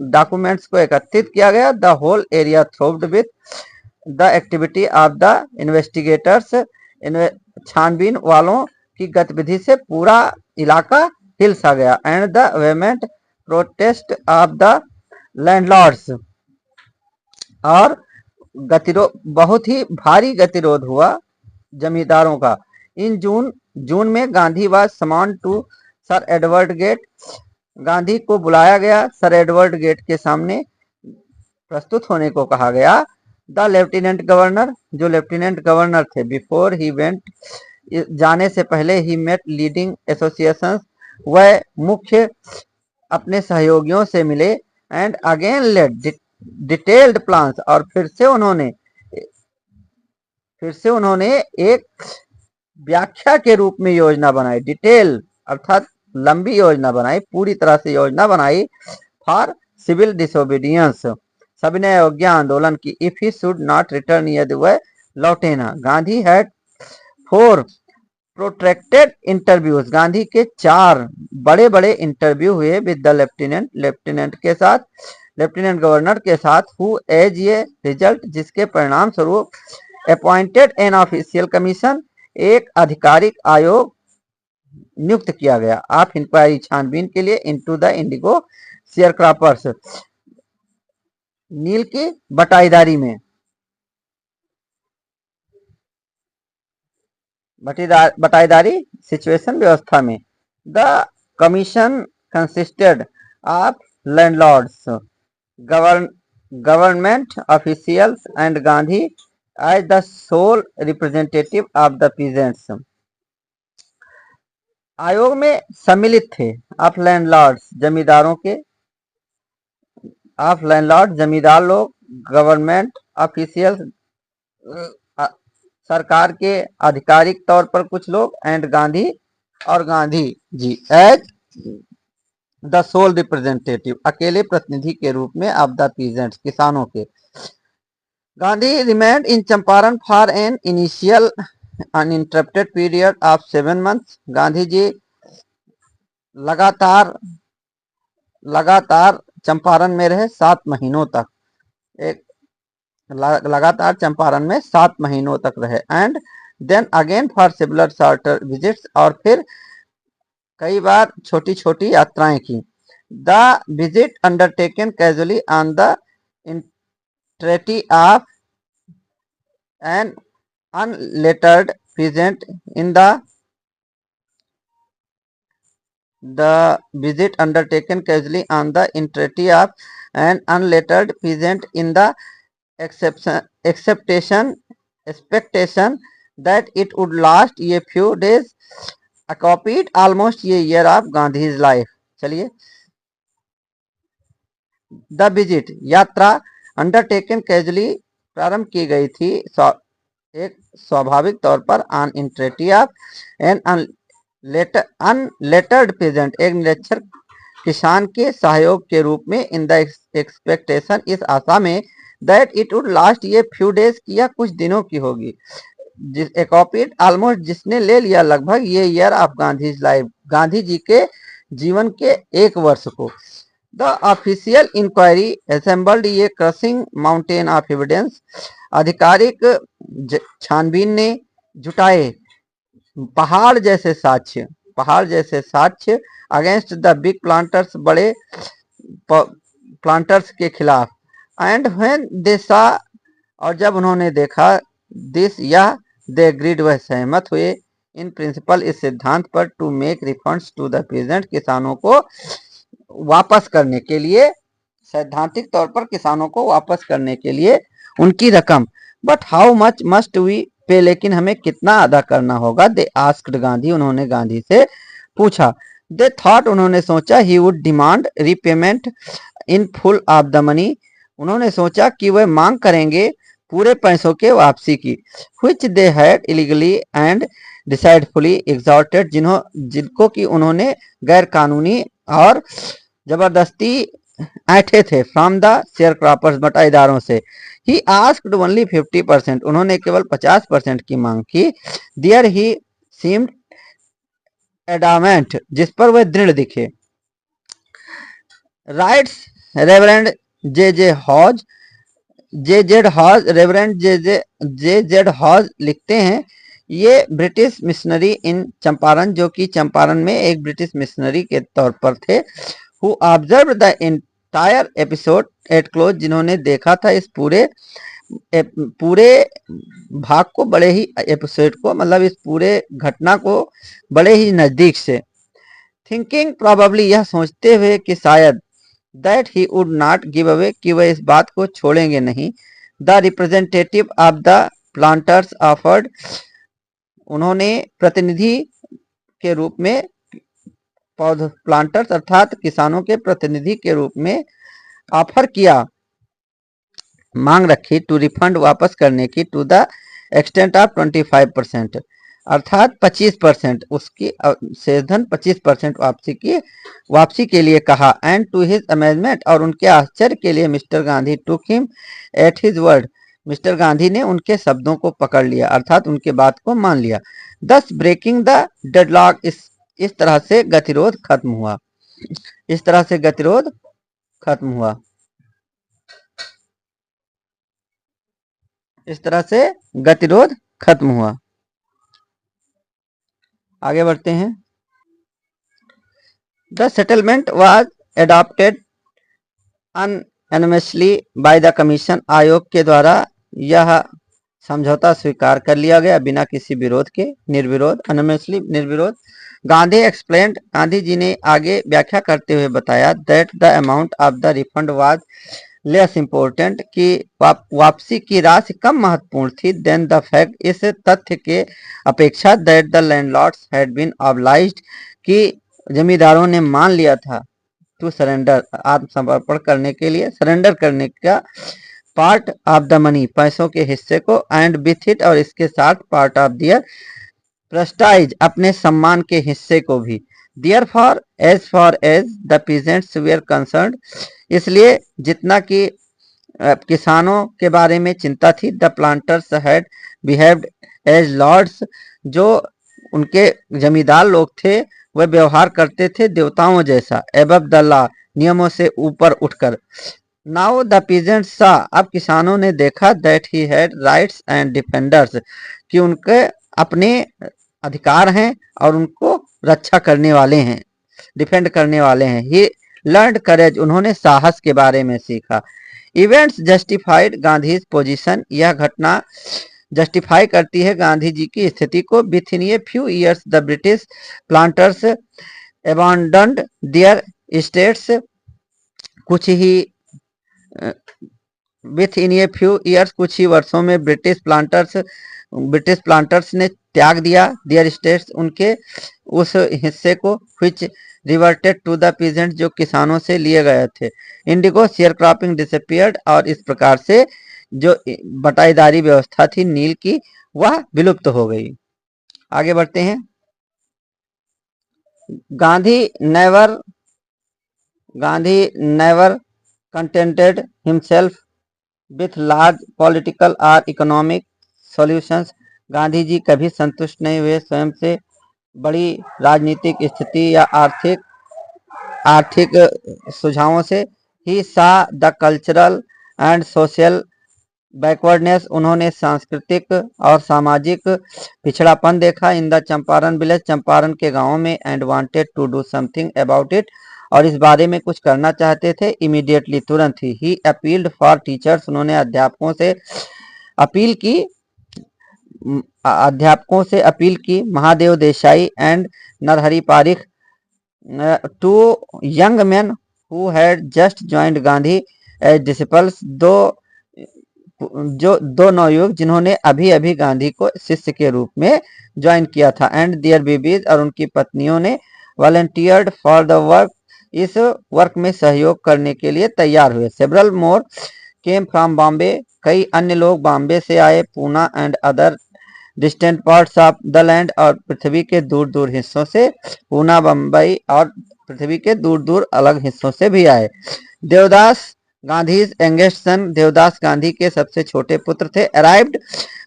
डॉक्यूमेंट्स को एकत्रित किया गया। The whole area throbbed with the activity of the investigators, छानबीन वालों की गतिविधि से पूरा इलाका हिल सा गया। And the vehement protest of the landlords, और गतिरोध, बहुत ही भारी गतिरोध हुआ जमींदारों का। इन जून में Gandhi was summon to sir Edward Gait, Gandhi को बुलाया गया, सर एडवर्ड गेट के सामने प्रस्तुत होने को कहा गया। द लेफ्टिनेंट गवर्नर, जो लेफ्टिनेंट गवर्नर थे, बिफोर ही वेंट, जाने से पहले ही मेट लीडिंग एसोसिएशंस, वह मुख्य अपने सहयोगियों से मिले। And again laid detailed plans, और फिर से उन्होंने एक व्याख्या के रूप में योजना बनाई। डिटेल अर्थात लंबी योजना बनाई, पूरी तरह से योजना बनाई। फॉर सिविल डिसोबीडियंस, सविनय अवज्ञा आंदोलन की। If he should not return, यदि वह लौटे ना। Gandhi had 4 protracted interviews, Gandhi के 4 बड़े बड़े इंटरव्यू हुए विद द लेफ्टिनेंट के साथ, लेफ्टिनेंट गवर्नर के साथ। हु एज ए रिजल्ट, जिसके परिणाम स्वरूप अपॉइंटेड एन ऑफिशियल कमीशन, एक आधिकारिक आयोग नियुक्त किया गया। ऑफ इंक्वायरी, छानबीन के लिए। Into the indigo sharecroppers, नील की बटाईदारी में, बटाईदारी सिचुएशन व्यवस्था में। The commission consisted of landlords, government officials and Gandhi as the sole representative of the peasants. आयोग में सम्मिलित थे ऑफ लैंडलॉर्ड्स, जमींदारों के, ऑफ लैंडलॉर्ड जमींदार लोग, गवर्नमेंट ऑफिशियल्स सरकार के आधिकारिक तौर पर कुछ लोग, एंड गांधी, और Gandhi ji as the sole representative, अकेले प्रतिनिधि के रूप में ऑफ द पीजेंट्स, किसानों के। Gandhi remained in Champaran for an initial uninterrupted period of 7 months, Gandhi ji लगातार चंपारण में रहे 7 महीनों तक, एक लगातार चंपारण में 7 महीनों तक रहे। And then again for similar shorter visits, और फिर कई बार छोटी छोटी यात्राएं की। The visit undertaken casually on the entreaty of an unlettered peasant in the visit undertaken casually on the entreaty of an unlettered peasant in the expectation that it would last a few days, occupied almost a year of Gandhi's life. चलिए, the visit यात्रा, undertaken casually प्रारंभ की गई थी एक स्वाभाविक तौर पर, on entreaty of an unlettered peasant, एक निरक्षर किसान के सहयोग के रूप में। इन द एक्सपेक्टेशन, इस आशा में। दैट इट वुड लास्ट ये फ्यू डेज, किया कुछ दिनों की होगी। एकॉपिड ऑलमोस्ट, जिसने ले लिया लगभग, a year of Gandhi life, Gandhi ji के जीवन के 1 वर्ष को। The official inquiry assembled a crushing mountain of evidence, आधिकारिक छानबीन ने जुटाए पहाड़ जैसे साक्ष्य अगेंस्ट द बिग प्लांटर्स, बड़े प्लांटर्स के खिलाफ। एंड व्हेन दे सा, और जब उन्होंने देखा, दिस यह, दे एग्रीड, वह सहमत हुए। इन प्रिंसिपल, इस सिद्धांत पर, to make refunds to the peasant, किसानों को वापस करने के लिए, सैद्धांतिक तौर पर किसानों को वापस करने के लिए उनकी रकम। But how much must we pay, लेकिन हमें कितना अदा करना होगा। दे आस्क्ड गांधी, उन्होंने गांधी से पूछा। दे थॉट, उन्होंने सोचा, he would demand repayment in full of the money, उन्होंने सोचा कि वह मांग करेंगे पूरे पैसों के वापसी की। Which they had illegally and deceitfully extorted, जिनको कि उन्होंने गैर कानूनी और जबरदस्ती ऐंठे थे, फ्रॉम द शेयर क्रॉपर्स, बटाईदारों से। ही आस्क्ड ओनली 50%, उन्होंने केवल 50% की मांग की। दियर ही सीम्ड एडामेंट, जिस पर वह दृढ़ दिखे। राइट्स रेवरेंड जे जे हॉज, रेवरेंड जे जेड हॉज लिखते हैं, ये ब्रिटिश मिशनरी इन चंपारण, जो कि चंपारण में एक ब्रिटिश मिशनरी के तौर पर थे, who observe the entire episode eight close, जिन्होंने देखा था इस पूरे भाग को, बड़े ही एपिसोड को, मतलब इस पूरे घटना को बड़े ही नजदीक से। थिंकिंग प्रोबेबली, यह सोचते हुए कि शायद, that he would not give away, कि वह इस बात को छोड़ेंगे नहीं। The representative of the planters offered, उन्होंने प्रतिनिधि के रूप में, प्लांटर्स अर्थात किसानों के प्रतिनिधि के रूप में ऑफर किया, मांग रखी, टू रिफंड, वापस करने की, टू द एक्सटेंट ऑफ 25%, अर्थात 25%, उसकी शेषधन 25% वापसी के लिए कहा। एंड टू हिज अमेजमेंट, और उनके आश्चर्य के लिए, mister Gandhi took him at his word, mister Gandhi ने उनके शब्दों को पकड़ लिया, अर्थात उनके बात को मान लिया। दस ब्रेकिंग द डेडलॉक, इस तरह से गतिरोध खत्म हुआ, इस तरह से गतिरोध खत्म हुआ, इस तरह से गतिरोध खत्म हुआ। आगे बढ़ते हैं। The settlement was adopted unanimously by the commission, आयोग के द्वारा यह समझौता स्वीकार कर लिया गया बिना किसी विरोध के, निर्विरोध, अनएनमसली, निर्विरोध। गांधी एक्सप्लेन्ड, गांधी जी ने आगे व्याख्या करते हुए बताया, that the amount of the refund was less important, कि वापसी की राशि कम महत्वपूर्ण थी, देन द फैक्ट, इस तथ्य के अपेक्षा, that the landlords had been obliged, कि जमींदारों ने मान लिया था, टू सरेंडर, आत्मसमर्पण करने के लिए, सरेंडर करने का, पार्ट ऑफ द मनी, पैसों के हिस्से को, एंड विथ इट, और इसके साथ, पार्ट ऑफ दियर प्रेस्टाइज, अपने सम्मान के हिस्से को भी। Therefore as the peasants were concerned, इसलिए जितना कि किसानों के बारे में चिंता थी, the planters had behaved as lords, जो उनके जमींदार लोग थे वह व्यवहार करते थे देवताओं जैसा, एबव द लॉ, नियमों से ऊपर उठकर। नाउ द पीजेंट्स सा, अब किसानों ने देखा, that he had rights and defenders, कि उनके अपने अधिकार हैं और उनको रक्षा करने वाले हैं, डिफेंड करने वाले हैं। ही लर्नड करेज, उन्होंने साहस के बारे में सीखा। इवेंट्स जस्टिफाइड गांधीज पोजीशन, यह घटना जस्टिफाई करती है गांधी जी की स्थिति को। Within a few years the British planters abandoned their estates, कुछ ही within a few years, कुछ ही वर्षों में ब्रिटिश प्लांटर्स ने त्याग दिया, देयर स्टेट्स, उनके उस हिस्से को, which reverted to the peasant, जो किसानों से लिए गए थे। इंडिगो शेयर क्रॉपिंग डिसअपीयर्ड, और इस प्रकार से जो बटाईदारी व्यवस्था थी नील की, वह विलुप्त हो गई। आगे बढ़ते हैं। Gandhi never contented himself with large political or economic solutions, Gandhi ji कभी संतुष्ट नहीं हुए स्वयं से बड़ी राजनीतिक स्थिति या आर्थिक सुझावों से। He saw the cultural and social backwardness, उन्होंने सांस्कृतिक और सामाजिक पिछड़ापन देखा, in the Champaran village, Champaran के गांवों में, and wanted to do something about it, और इस बारे में कुछ करना चाहते थे, इमीडिएटली, तुरंत ही। ही अपील्ड फॉर टीचर्स, उन्होंने अध्यापकों से अपील की, Mahadev Desai and Narhari Parikh, two young men who had just joined Gandhi as disciples, दो नवयुवक जिन्होंने अभी अभी गांधी को शिष्य के रूप में ज्वाइन किया था, एंड देयर बीबीज, और उनकी पत्नियों ने, वॉलंटियर्ड फॉर द वर्क, इस वर्क में सहयोग करने के लिए तैयार हुए। Several more came from Bombay, कई अन्य लोग बॉम्बे से आए, Poona and other distant parts of the land, और पृथ्वी के दूर दूर हिस्सों से, पूना, बम्बई और पृथ्वी के दूर दूर अलग हिस्सों से भी आए। देवदास गांधी यंगेस्ट सन, देवदास गांधी के सबसे छोटे पुत्र थे। अराइव्ड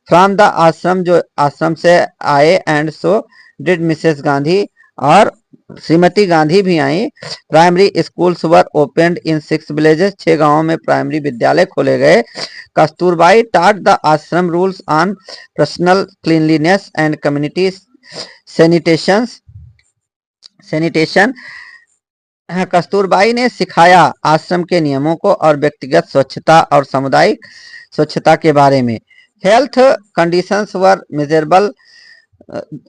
फ्रॉम द आश्रम, जो आश्रम से आए, and so did Mrs Gandhi, और श्रीमती गांधी भी आई। Primary schools were opened in 6 villages, 6 गांवों में प्राइमरी विद्यालय खोले गए। कस्तूरबाई टाट द आश्रम rules on personal cleanliness and community sanitation. Kasturbai ने सिखाया आश्रम के नियमों को और व्यक्तिगत स्वच्छता और सामुदायिक स्वच्छता के बारे में। हेल्थ कंडीशंस वर मिजरेबल,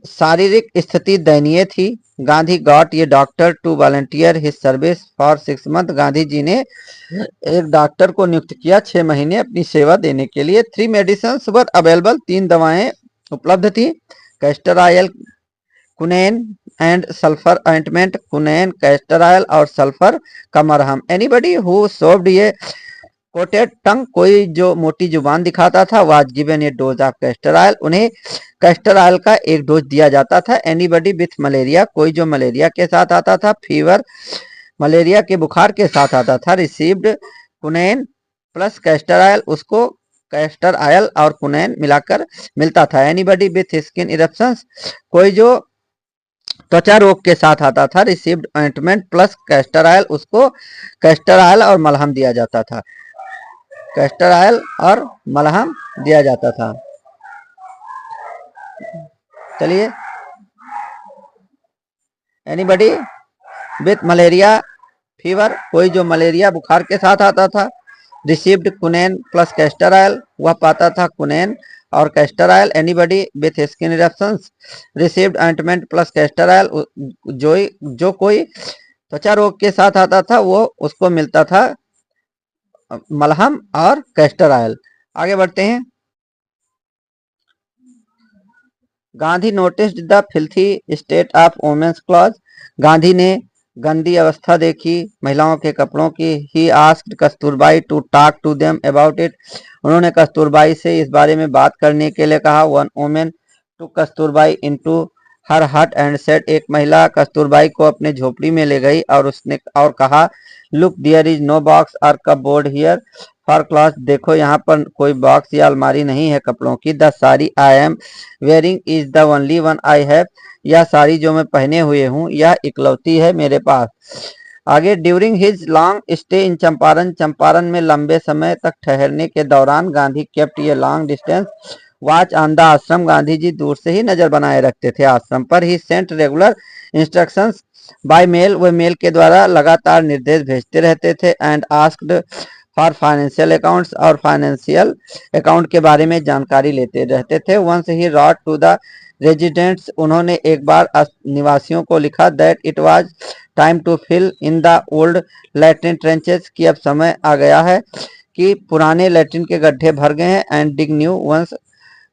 शारीरिक स्थिति दयनीय थी। Gandhi got a doctor to volunteer his service for 6 month, Gandhi ji ने एक डॉक्टर को नियुक्त किया 6 महीने अपनी सेवा देने के लिए। 3 मेडिसिन वर अवेलेबल, 3 दवाएं उपलब्ध थी। Castor oil, quinine and sulphur ointment, कुनैन, कैस्टर ऑयल और सल्फर का मरहम। एनीबडी हु सोव्ड ये कोटेड टंग, कोई जो मोटी जुबान दिखाता था, was given A dose of castor oil, उन्हें कैस्टर ऑयल का एक डोज दिया जाता था। एनीबडी विथ मलेरिया, कोई जो मलेरिया के साथ आता था, फीवर, मलेरिया के बुखार के साथ आता था, रिसीव्ड कुनैन प्लस कैस्टर ऑयल, उसको कैस्टर ऑयल और कुनैन मिलाकर मिलता था। एनीबडी विथ स्किन इरप्शंस, कोई जो त्वचा रोग के साथ आता था, received ointment plus castor oil, उसको कैस्टर ऑयल और मलहम दिया जाता था। कैस्टर ऑयल और मलहम दिया जाता था। चलिए, एनीबडी विथ मलेरिया फीवर, कोई जो मलेरिया बुखार के साथ आता था, रिसीव्ड कुनैन प्लस कैस्टर ऑयल, वह पाता था कुनैन और castor oil. Anybody with skin eruptions received ointment plus castor oil, जो कोई त्वचा रोग के साथ आता था वो उसको मिलता था मलहम और कैस्टर ऑयल। आगे बढ़ते हैं। Gandhi noticed the filthy state of women's cloth, Gandhi ने गंदी अवस्था देखी महिलाओं के कपड़ों की। He asked Kasturbai to talk to them about it, उन्होंने कस्तूरबाई से इस बारे में बात करने के लिए कहा। One woman took Kasturbai into her hut and said, एक महिला कस्तूरबाई को अपने झोपड़ी में ले गई और उसने और कहा, look there is no box or cupboard here for cloth, देखो यहाँ पर कोई बॉक्स या अलमारी नहीं है कपड़ों की। The sari I am wearing is the only one I have, यह साड़ी जो मैं पहने हुए हूँ यह इकलौती है मेरे पास। आगे, during his long stay in Champaran, Champaran में लंबे समय तक ठहरने के दौरान गांधी केप्ट ये long distance watch on the आश्रम, गांधी जी दूर से ही नजर बनाए रखते थे आश्रम पर। He sent regular instructions by mail, वे मेल के द्वारा लगातार निर्देश भेजते रहते थे। And asked for financial accounts, और फाइनेंशियल अकाउंट के बारे में जानकारी लेते रहते थे। Once he wrote to the residents, उन्होंने एक बार निवासियों को लिखा, that it was time to fill in the old latrine trenches, कि अब समय आ गया है कि पुराने लैट्रिन के गड्ढे भर गए हैं। एंड डिग न्यू वंस,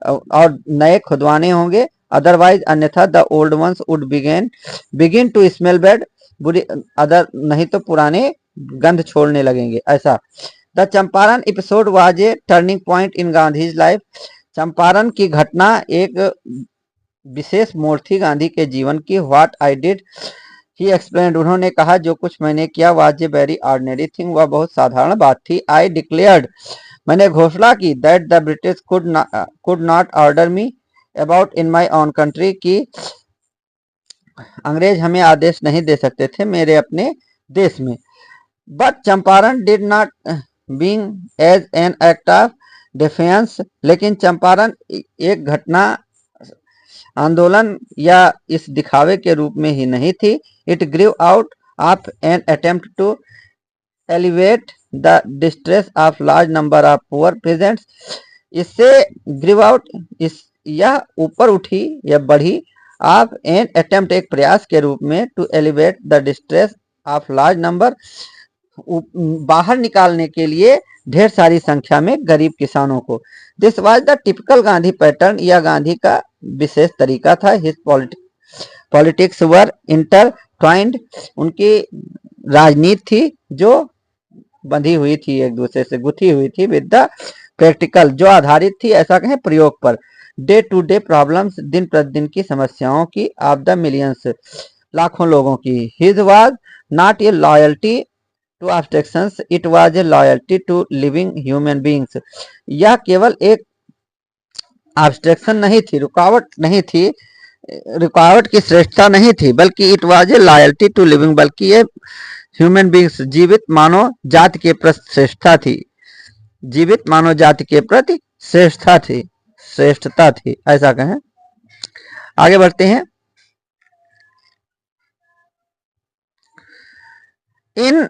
और नए खुदवाने होंगे। अदरवाइज, अन्यथा the old ones would begin to smell bad, बुरी अदर नहीं तो पुराने गंध छोड़ने लगेंगे ऐसा। The Champaran episode was a turning point in Gandhi's life, Champaran की घटना एक विशेष मोड़ थी गांधी के जीवन की। What I did he explained, उन्होंने कहा, जो कुछ मैंने किया, was a very ordinary thing, वह बहुत साधारण बात थी। आई डिक्लेयर्ड, मैंने घोषणा की, that the British could not order me about in my own country, की अंग्रेज हमें आदेश नहीं दे सकते थे मेरे अपने देश में। बट चंपारण डिड नॉट बीइंग as an act of defence, लेकिन चंपारण एक घटना आंदोलन या इस दिखावे के रूप में ही नहीं थी। It grew out of an attempt to alleviate the distress of large number of poor peasants, इससे ग्रीव आउट, इस यह ऊपर उठी या बढ़ी, ऑफ एन अटेम्प्ट एक प्रयास के रूप में, to alleviate the distress of large number, बाहर निकालने के लिए ढेर सारी संख्या में गरीब किसानों को। This was the typical Gandhi pattern, यह गांधी का विशेष तरीका था। हिज पॉलिटिक्स वर इंटरट्वाइंड, उनकी राजनीति थी जो बंधी हुई थी, एक दूसरे से गुथी हुई थी। विद द प्रैक्टिकल, जो आधारित थी ऐसा कहें प्रयोग पर। डे टू डे प्रॉब्लम्स, दिन प्रतिदिन की समस्याओं की, ऑफ द मिलियंस, लाखों लोगों की। His was not a loyalty to abstractions, it was a loyalty to living human beings. यह केवल एक ऑब्स्ट्रक्शन नहीं थी, रुकावट नहीं थी, रुकावट की श्रेष्ठता नहीं थी, बल्कि it was a loyalty to living, बल्कि ये ह्यूमन बींग्स, जीवित मानव जाति के प्रति श्रेष्ठता थी, जीवित मानव जाति के प्रति श्रेष्ठता थी, ऐसा कहें। आगे बढ़ते हैं। In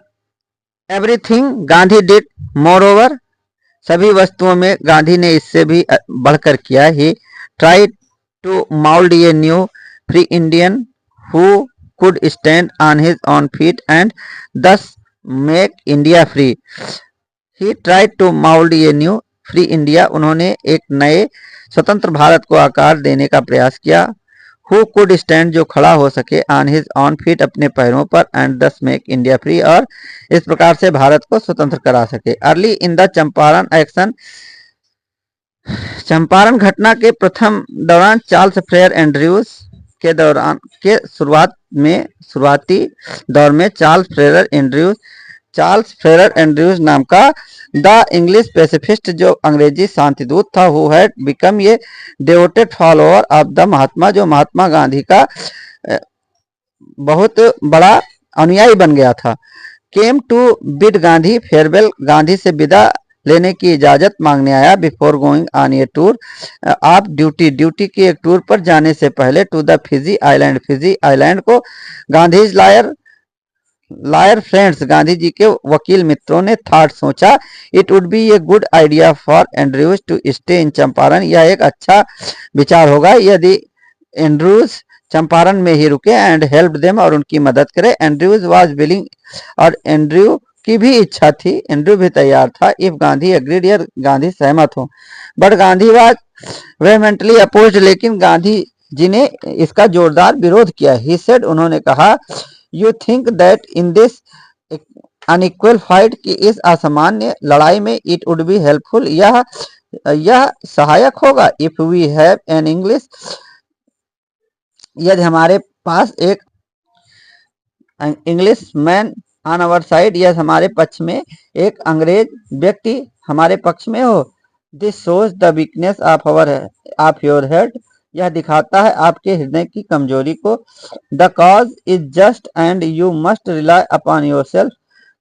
everything Gandhi did moreover, सभी वस्तुओं में गांधी ने इससे भी बढ़कर किया। He tried to mould a new free Indian who could stand on his own feet and thus make India free. He tried to mold a new free India. उन्होंने एक नए स्वतंत्र भारत को आकार देने का प्रयास किया। Who could stand, जो खड़ा हो सके, on his own feet, अपने पैरों पर, and thus make India free, और इस प्रकार से भारत को स्वतंत्र करा सके। Early in the Champaran action, Champaran घटना के प्रथम दौरान चार्ल्स फ्रेयर एंड्रयूज के दौरान के शुरुआती दौर में चार्ल्स फ्रेयर एंड्रयूज नाम का द इंग्लिश पैसिफिस्ट, जो अंग्रेजी शांतिदूत था, who had become a devoted follower of the Mahatma, जो महात्मा गांधी का बहुत बड़ा अनुयायी बन गया था। Came to bid Gandhi farewell, गांधी से विदा लेने की इजाजत मांगने आया। Before going on a tour of duty, duty की एक टूर पर जाने से पहले, to the Fiji island, Fiji island को। गांधीज लायर फ्रेंड्स, गांधी जी के वकील मित्रों ने थॉट, सोचा, it would be a good idea for Andrews to stay in Champaran, यह एक अच्छा विचार होगा यदि एंड्रयूज चंपारण में ही रुके, एंड हेल्प देम, और उनकी मदद करे। एंड्रयूज वाज विलिंग, और एंड्रयू की भी इच्छा थी, एंड्रयू भी तैयार था। इफ गांधी एग्रीड, या गांधी सहमत हो। But Gandhi was vehemently opposed, लेकिन गांधी जी ने इसका जोरदार विरोध किया। ही सेड, उन्होंने कहा, you think that in this unequal fight, कि इस असामान्य लड़ाई में, इट वुड बी हेल्पफुल, यह सहायक होगा। If we have an English, यदि हमारे पास एक Englishman on our side, यह हमारे पक्ष में एक अंग्रेज व्यक्ति हमारे पक्ष में हो। This shows the weakness of your head, यह दिखाता है आपके हृदय की कमजोरी को। The cause is just and you must rely upon your self,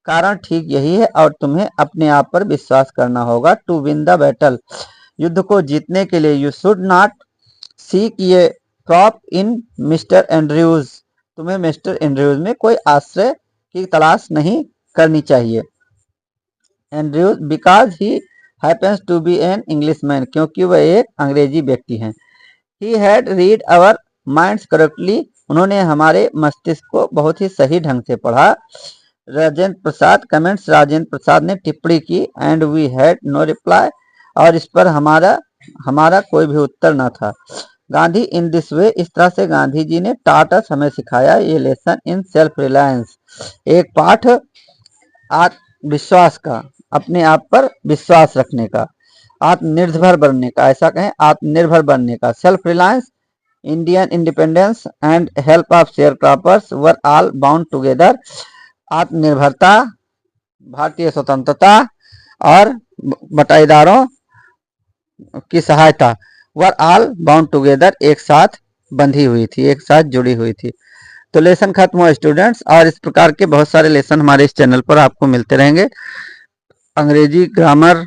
कारण ठीक यही है और तुम्हें अपने आप पर विश्वास करना होगा। टू विन द बैटल, युद्ध को जीतने के लिए, you should not seek a prop in mister Andrews, तुम्हें मिस्टर एंड्रयूज में कोई आश्रय की तलाश नहीं करनी चाहिए। Andrews because he happens to be an Englishman, क्योंकि वह एक अंग्रेजी व्यक्ति हैं। He had read our minds correctly, उन्होंने हमारे मस्तिष्क को बहुत ही सही ढंग से पढ़ा। राजेंद्र प्रसाद कमेंट्स, राजेंद्र प्रसाद ने टिप्पणी की। And we had no reply, और इस पर हमारा कोई भी उत्तर न था। गांधी इन दिस वे, इस तरह से गांधी जी ने taught us, हमें सिखाया, ये लेसन इन सेल्फ रिलायंस, एक पाठ आत्मविश्वास का, अपने आप पर विश्वास रखने का, आत्मनिर्भर बनने का, ऐसा कहें आत्मनिर्भर बनने का। Self reliance, Indian independence and help of share croppers were all bound together, आत्मनिर्भरता, भारतीय स्वतंत्रता और बटाईदारों की सहायता, वर ऑल बाउंड टुगेदर, एक साथ बंधी हुई थी, एक साथ जुड़ी हुई थी। तो लेसन खत्म हुआ स्टूडेंट्स, और इस प्रकार के बहुत सारे लेसन हमारे इस चैनल पर आपको मिलते रहेंगे। अंग्रेजी, ग्रामर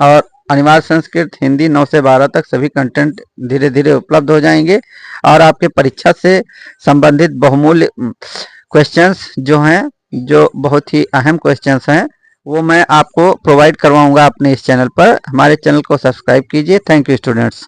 और अनिवार्य संस्कृत, हिंदी 9 से 12 तक सभी कंटेंट धीरे धीरे उपलब्ध हो जाएंगे, और आपके परीक्षा से संबंधित बहुमूल्य क्वेश्चंस जो हैं, जो बहुत ही अहम क्वेश्चंस हैं, वो मैं आपको प्रोवाइड करवाऊंगा अपने इस चैनल पर। हमारे चैनल को सब्सक्राइब कीजिए। Thank you students.